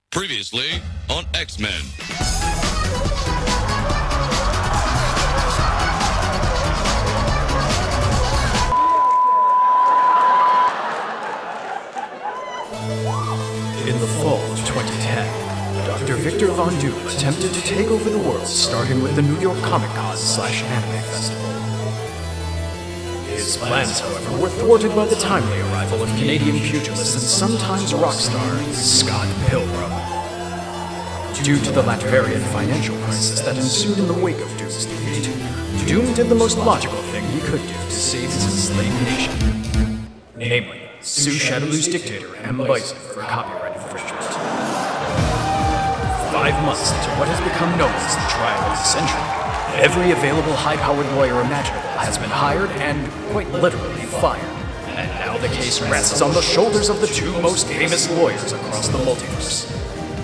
Previously on X-Men. In the fall of 2010, Dr. Victor Von Doom attempted to take over the world, starting with the New York Comic-Con/Anime Festival. His plans, however, were thwarted by the timely arrival of Canadian pugilist and sometimes rock star Scott Pilgrim. Due to the Latvian financial crisis that ensued in the wake of Doom's defeat, Doom did the most logical thing he could do to save his enslaved nation. Namely, sue Shadowloo's dictator M. Bison for copyright infringement. 5 months into what has become known as the trial of the century, every available high-powered lawyer imaginable has been hired and, quite literally, fired. And now the case rests on the shoulders of the two most famous lawyers across the multiverse,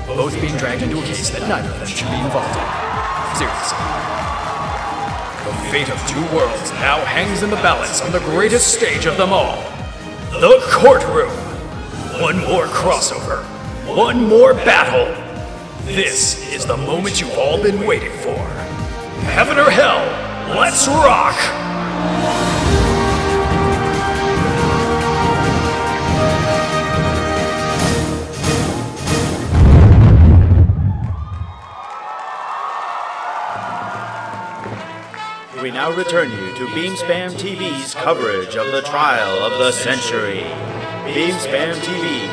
both being dragged into a case that neither of them should be involved in. Seriously. The fate of two worlds now hangs in the balance on the greatest stage of them all. The Courtroom! One more crossover. One more battle. This is the moment you've all been waiting for. Heaven or hell, let's rock! We now return you to Beamspam TV's coverage of the trial of the century. Beamspam TV,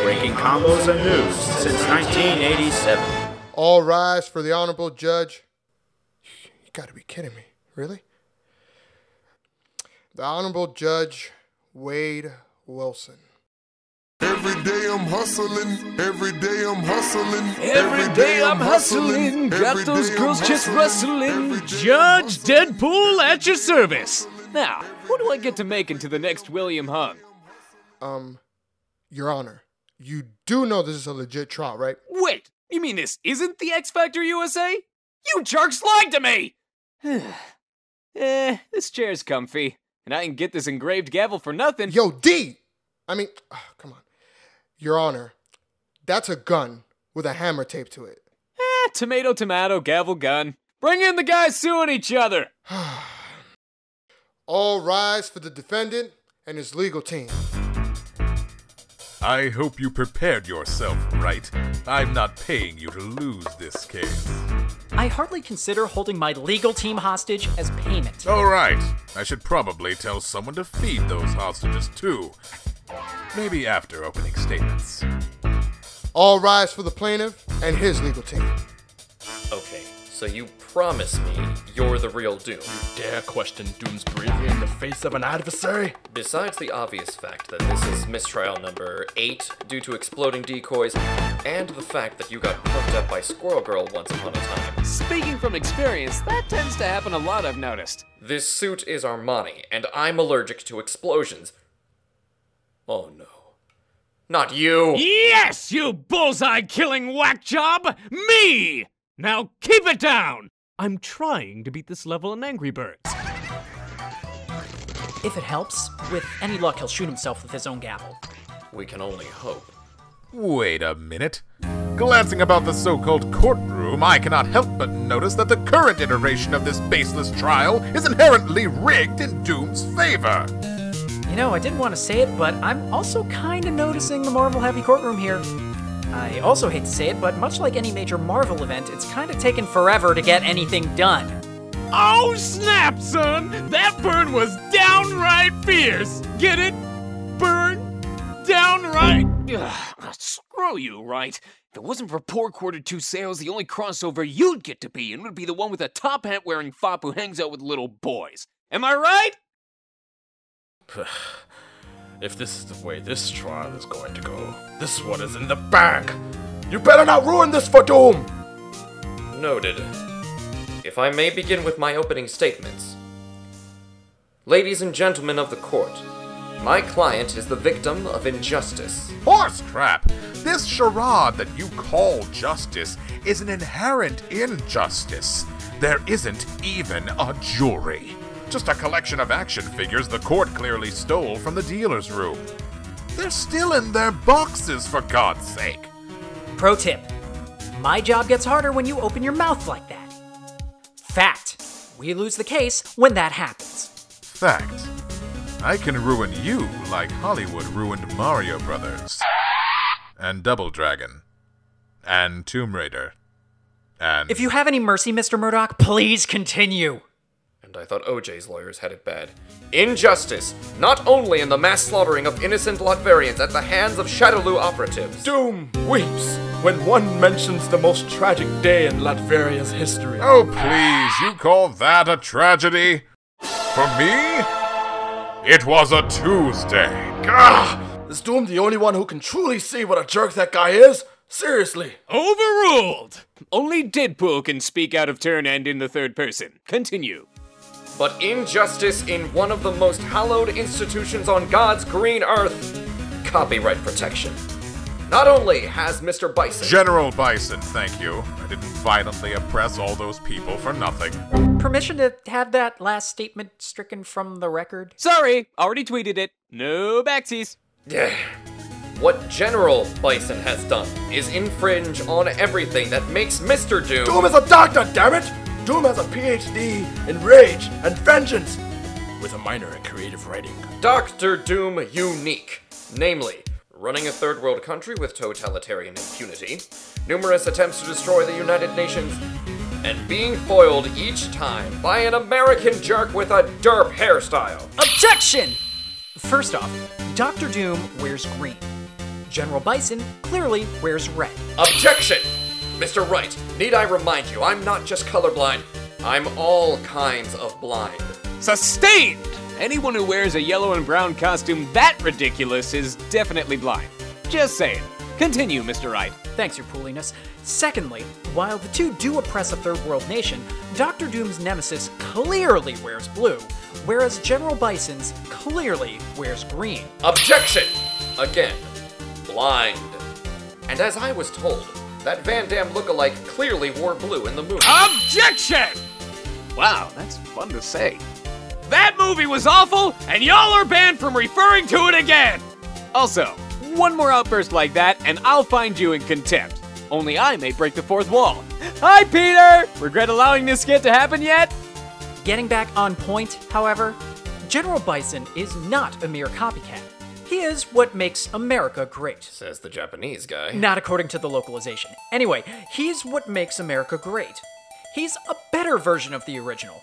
breaking combos and news since 1987. All rise for the Honorable Judge. You gotta be kidding me. Really? The Honorable Judge Wade Wilson. Every day I'm hustling, every day I'm hustling. Every day I'm hustling, got those girls just rustling. Judge Deadpool at your service. Now, who do I get to make into the next William Hung? Your Honor, you do know this is a legit trial, right? Wait, you mean this isn't the X Factor USA? You jerks lied to me! This chair's comfy, and I can get this engraved gavel for nothing. Yo, D! Come on. Your Honor, that's a gun with a hammer taped to it. Tomato, tomato, gavel, gun. Bring in the guys suing each other. All rise for the defendant and his legal team. I hope you prepared yourself right. I'm not paying you to lose this case. I hardly consider holding my legal team hostage as payment. All right. I should probably tell someone to feed those hostages too. Maybe after opening statements. All rise for the plaintiff and his legal team. Okay, so you promise me you're the real Doom. Dare question Doom's bravery in the face of an adversary? Besides the obvious fact that this is mistrial number 8 due to exploding decoys, and the fact that you got perked up by Squirrel Girl once upon a time. Speaking from experience, that tends to happen a lot, I've noticed. This suit is Armani, and I'm allergic to explosions. Oh no. Not you! Yes, you bullseye-killing whack job! Me! Now keep it down! I'm trying to beat this level in Angry Birds. If it helps, with any luck he'll shoot himself with his own gavel. We can only hope. Wait a minute. Glancing about the so-called courtroom, I cannot help but notice that the current iteration of this baseless trial is inherently rigged in Doom's favor. You know, I didn't want to say it, but I'm also kinda noticing the Marvel-heavy courtroom here. I also hate to say it, but much like any major Marvel event, it's kinda taken forever to get anything done. Oh snap, son! That burn was downright fierce! Get it? Burn? Downright? Ugh, screw you, right? If it wasn't for poor Q2 sales, the only crossover you'd get to be in would be the one with a top hat wearing fop who hangs out with little boys. Am I right? If this is the way this trial is going to go, this one is in the bag. You better not ruin this for Doom! Noted. If I may begin with my opening statements. Ladies and gentlemen of the court, my client is the victim of injustice. Horse crap! This charade that you call justice is an inherent injustice. There isn't even a jury. Just a collection of action figures the court clearly stole from the dealer's room. They're still in their boxes, for God's sake. Pro tip. My job gets harder when you open your mouth like that. Fact. We lose the case when that happens. Fact. I can ruin you like Hollywood ruined Mario Brothers. And Double Dragon. And Tomb Raider. And... If you have any mercy, Mr. Murdoch, please continue. And I thought OJ's lawyers had it bad. Injustice, not only in the mass slaughtering of innocent Latverians at the hands of Shadowloo operatives. Doom weeps when one mentions the most tragic day in Latveria's history. Oh, please, you call that a tragedy? For me? It was a Tuesday. Gah! Is Doom the only one who can truly see what a jerk that guy is? Seriously. Overruled! Only Deadpool can speak out of turn and in the third person. Continue. But injustice in one of the most hallowed institutions on God's green earth. Copyright protection. Not only has Mr. Bison... General Bison, thank you. I didn't violently oppress all those people for nothing. Permission to have that last statement stricken from the record? Sorry, already tweeted it. No backsies. What General Bison has done is infringe on everything that makes Mr. Doom... Doom is a doctor, damn it! Doom has a PhD in rage and vengeance, with a minor in creative writing. Dr. Doom unique. Namely, running a third world country with totalitarian impunity, numerous attempts to destroy the United Nations, and being foiled each time by an American jerk with a derp hairstyle. Objection! First off, Dr. Doom wears green. General Bison clearly wears red. Objection! Mr. Wright, need I remind you, I'm not just colorblind. I'm all kinds of blind. Sustained! Anyone who wears a yellow and brown costume that ridiculous is definitely blind. Just saying. Continue, Mr. Wright. Thanks, Your Pooliness. Secondly, while the two do oppress a third world nation, Dr. Doom's nemesis clearly wears blue, whereas General Bison's clearly wears green. Objection! Again, blind. And as I was told, that Van Damme lookalike clearly wore blue in the movie. Objection! Wow, that's fun to say. That movie was awful, and y'all are banned from referring to it again! Also, one more outburst like that, and I'll find you in contempt. Only I may break the fourth wall. Hi, Peter! Regret allowing this skit to happen yet? Getting back on point, however, General Bison is not a mere copycat. He is what makes America great. Says the Japanese guy. Not according to the localization. Anyway, he's what makes America great. He's a better version of the original.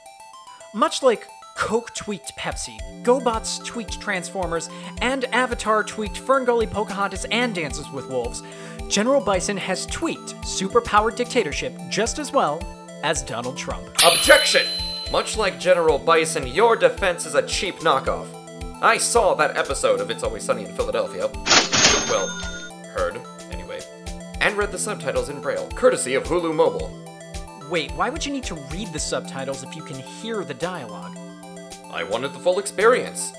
Much like Coke tweaked Pepsi, GoBots tweaked Transformers, and Avatar tweaked Ferngully, Pocahontas, and Dances with Wolves, General Bison has tweaked superpowered dictatorship just as well as Donald Trump. Objection! Much like General Bison, your defense is a cheap knockoff. I saw that episode of It's Always Sunny in Philadelphia. Well, heard, anyway. And read the subtitles in Braille, courtesy of Hulu Mobile. Wait, why would you need to read the subtitles if you can hear the dialogue? I wanted the full experience.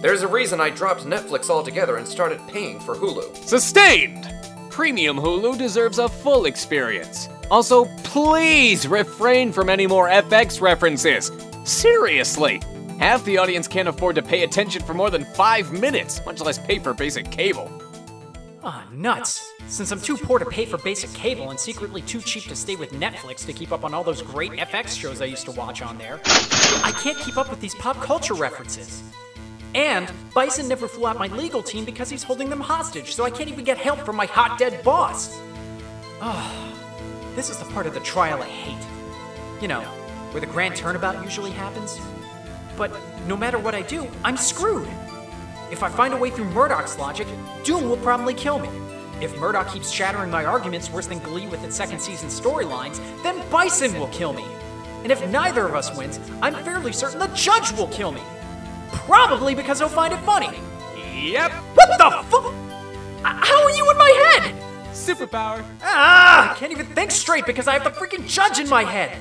There's a reason I dropped Netflix altogether and started paying for Hulu. Sustained! Premium Hulu deserves a full experience. Also, please refrain from any more FX references. Seriously! Half the audience can't afford to pay attention for more than 5 minutes, much less pay for basic cable. Ah, nuts. Since I'm too poor to pay for basic cable and secretly too cheap to stay with Netflix to keep up on all those great FX shows I used to watch on there, I can't keep up with these pop culture references. And Bison never flew out my legal team because he's holding them hostage, so I can't even get help from my hot dead boss. Ah, this is the part of the trial I hate. You know, where the grand turnabout usually happens. But no matter what I do, I'm screwed. If I find a way through Murdoch's logic, Doom will probably kill me. If Murdoch keeps shattering my arguments worse than Glee with its second season storylines, then Bison will kill me. And if neither of us wins, I'm fairly certain the judge will kill me. Probably because he'll find it funny. Yep. What the fuck? How are you in my head? Superpower. Ah, I can't even think straight because I have the freaking judge in my head.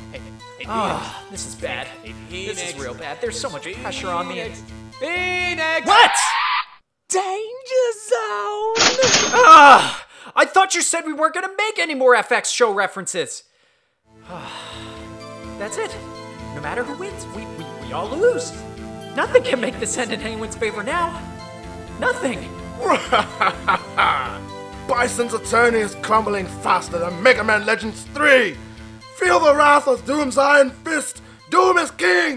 Ah, this is bad. This is real bad. There's so much pressure on me. Phoenix! What? Danger zone! Ah! I thought you said we weren't gonna make any more FX show references. That's it. No matter who wins, we all lose. Nothing can make this end in anyone's favor now. Nothing. Bison's attorney is crumbling faster than Mega Man Legends 3. Feel the wrath of Doom's iron fist. Doom is king!